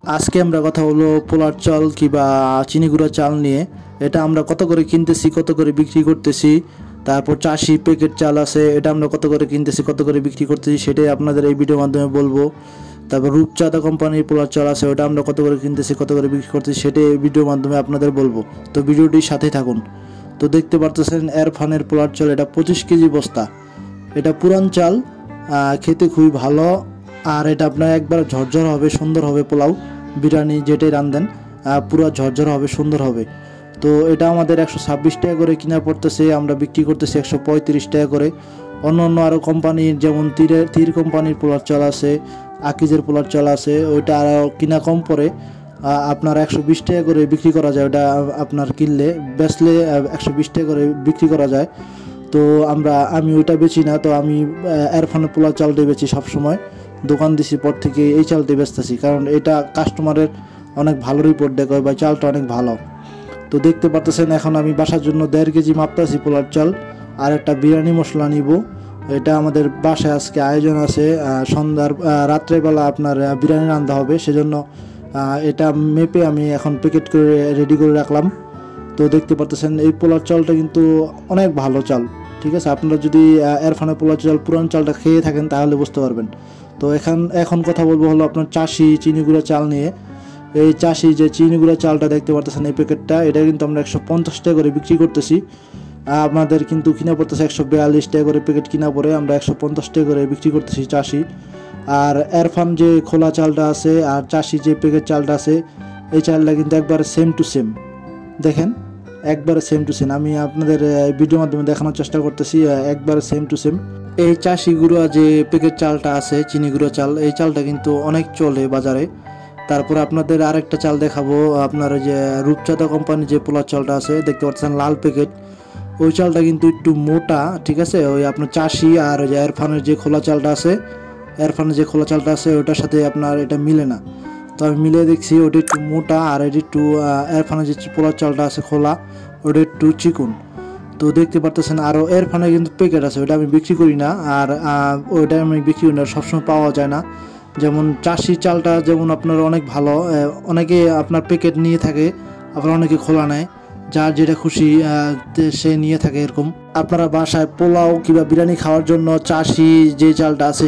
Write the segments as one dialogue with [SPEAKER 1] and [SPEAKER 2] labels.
[SPEAKER 1] আজকে আমরা কথা বলবো পোলার চাল কিংবা চিনি গুঁড়া চাল নিয়ে। এটা আমরা কত করে কিনতেছি, কত করে বিক্রি করতেছি। তারপর 80 প্যাকেট চাল আছে, এটা আমরা কত করে কিনতেছি, কত করে বিক্রি করতেছি, সেটাই আপনাদের এই ভিডিওর মাধ্যমে বলবো। তারপর রূপচাঁদা কোম্পানির পোলার চাল আছে, ওটা আমরা কত করে কিনতেছি, কত করে বিক্রি করতেছি, সেটাই এই ভিডিওর মাধ্যমে আপনাদের বলবো। তো ভিডিওটির সাথে থাকুন। তো দেখতে পারতেছেন এরফানের পোলার চাল, এটা 25 কেজি বস্তা। এটা পুরান চাল, খেতে খুবই ভালো। আর এটা আপনার একবার ঝরঝর হবে, সুন্দর হবে। পোলাও বিরিয়ানি যেটাই রাঁধেন পুরো ঝরঝর হবে, সুন্দর হবে। তো এটা আমাদের 126 টাকা করে কিনা পড়তেছে, আমরা বিক্রি করতেছি 135 টাকা করে। অন্য অন্য আরও কোম্পানির যেমন তীর কোম্পানির পোলার চাল আছে, আকিজের পোলার চাল আছে, ওইটা আরও কিনা কম পড়ে। আপনার 120 টাকা করে বিক্রি করা যায়। ওটা আপনার কিনলে বেচলে 120 টাকা করে বিক্রি করা যায়। তো আমি ওইটা বেচি না, তো আমি এরফানের পোলার চালটাই বেচি সবসময়। দোকান দিছি পর থেকে এই চালটাই বেচতেছি, কারণ এটা কাস্টমারের অনেক ভালো রিপোর্ট দেখায় বা চালটা অনেক ভালো। তো দেখতে পারতেছেন এখন আমি বাসার জন্য 1.5 কেজি মাপতেছি পোলার চাল। আর একটা বিরিয়ানি মশলা নিব। এটা আমাদের বাসায় আজকে আয়োজন আছে, রাত্রেবেলা আপনার বিরিয়ানি রান্না হবে, সেজন্য এটা মেপে আমি এখন প্যাকেট করে রেডি করে রাখলাম। তো দেখতে পারতেছেন এই পোলার চালটা কিন্তু অনেক ভালো চাল, ঠিক আছে। আপনারা যদি এরফানের পোলার চাল পুরান চালটা খেয়ে থাকেন তাহলে বুঝতে পারবেন। তো এখন কথা বলবো হলো আপনার চাষি চিনি গুঁড়া চাল নিয়ে। এই চাষি যে চিনি গুঁড়া চালটা দেখতে পারতেছেন এই প্যাকেটটা, এটা কিন্তু আমরা 150 টাকা করে বিক্রি করতেছি। আমাদের কিন্তু কিনা পড়তেছে 142 টাকা করে প্যাকেট কিনা পড়ে, আমরা 150 টাকা করে বিক্রি করতেছি চাষি। আর এরফান যে খোলা চালটা আছে আর চাষি যে প্যাকেট চালটা আছে, এই চালটা কিন্তু একবারে সেম টু সেম। দেখেন একবারে সেম টু সেম, আমি আপনাদের ভিডিওর মাধ্যমে দেখানোর চেষ্টা করতেছি, একবারে সেম টু সেম। এই চাষি গুঁড়া যে প্যাকেট চালটা আছে চিনি গুঁড়া চাল, এই চালটা কিন্তু অনেক চলে বাজারে। তারপরে আপনাদের আরেকটা চাল দেখাবো, আপনার যে রূপচাঁদা কোম্পানির যে পোলার চালটা আছে দেখতে পাচ্ছেন লাল প্যাকেট, ওই চালটা কিন্তু একটু মোটা, ঠিক আছে। ওই আপনার চাষি আর যে এরফানের যে খোলা চালটা আছে, ওইটার সাথে আপনার এটা মিলে না। তো আমি মিলে দেখছি ওটা একটু মোটা, আর এটা একটু এরফানের যে পোলার চালটা আছে খোলা, ওটা একটু চিকন। তো দেখতে পারতেছেন আরও এরফানে কিন্তু প্যাকেট আছে, ওটা আমি বিক্রি করি না। আর ওইটা আমি বিক্রি করি না, সবসময় পাওয়া যায় না। যেমন চাষি চালটা যেমন আপনার অনেক ভালো, অনেকে আপনার প্যাকেট নিয়ে থাকে, আবার অনেকে খোলা নেয়, যার যেটা খুশি সে নিয়ে থাকে এরকম। আপনারা বাসায় পোলাও কিংবা বিরিয়ানি খাওয়ার জন্য চাষি যে চালটা আছে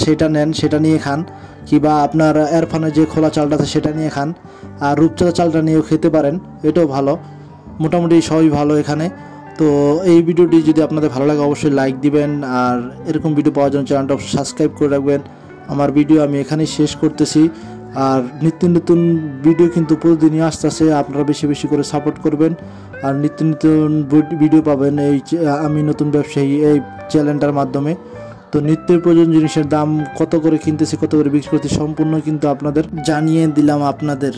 [SPEAKER 1] সেটা নেন, সেটা নিয়ে খান। কিংবা আপনার এরফানের যে খোলা চালটা আছে সেটা নিয়ে খান। আর রূপচাঁদা চালটা নিয়েও খেতে পারেন, এটাও ভালো। মোটামুটি সবই ভালো এখানে। তো এই ভিডিওটি যদি আপনাদের ভালো লাগে অবশ্যই লাইক দিবেন, আর এরকম ভিডিও পাওয়ার জন্য চ্যানেলটা সাবস্ক্রাইব করে রাখবেন। আমার ভিডিও আমি এখানেই শেষ করতেছি। আর নিত্য নতুন ভিডিও কিন্তু প্রতিদিনই আসতেছে, আপনারা বেশি বেশি করে সাপোর্ট করবেন। আর নিত্য নতুন ভিডিও পাবেন আমি নতুন ব্যবসায়ী এই চ্যানেলটার মাধ্যমে। তো নিত্য প্রয়োজন জিনিসের দাম কত করে কিনতেছি, কত করে বিক্রি করতেছি সম্পূর্ণ কিন্তু আপনাদের জানিয়ে দিলাম আপনাদের।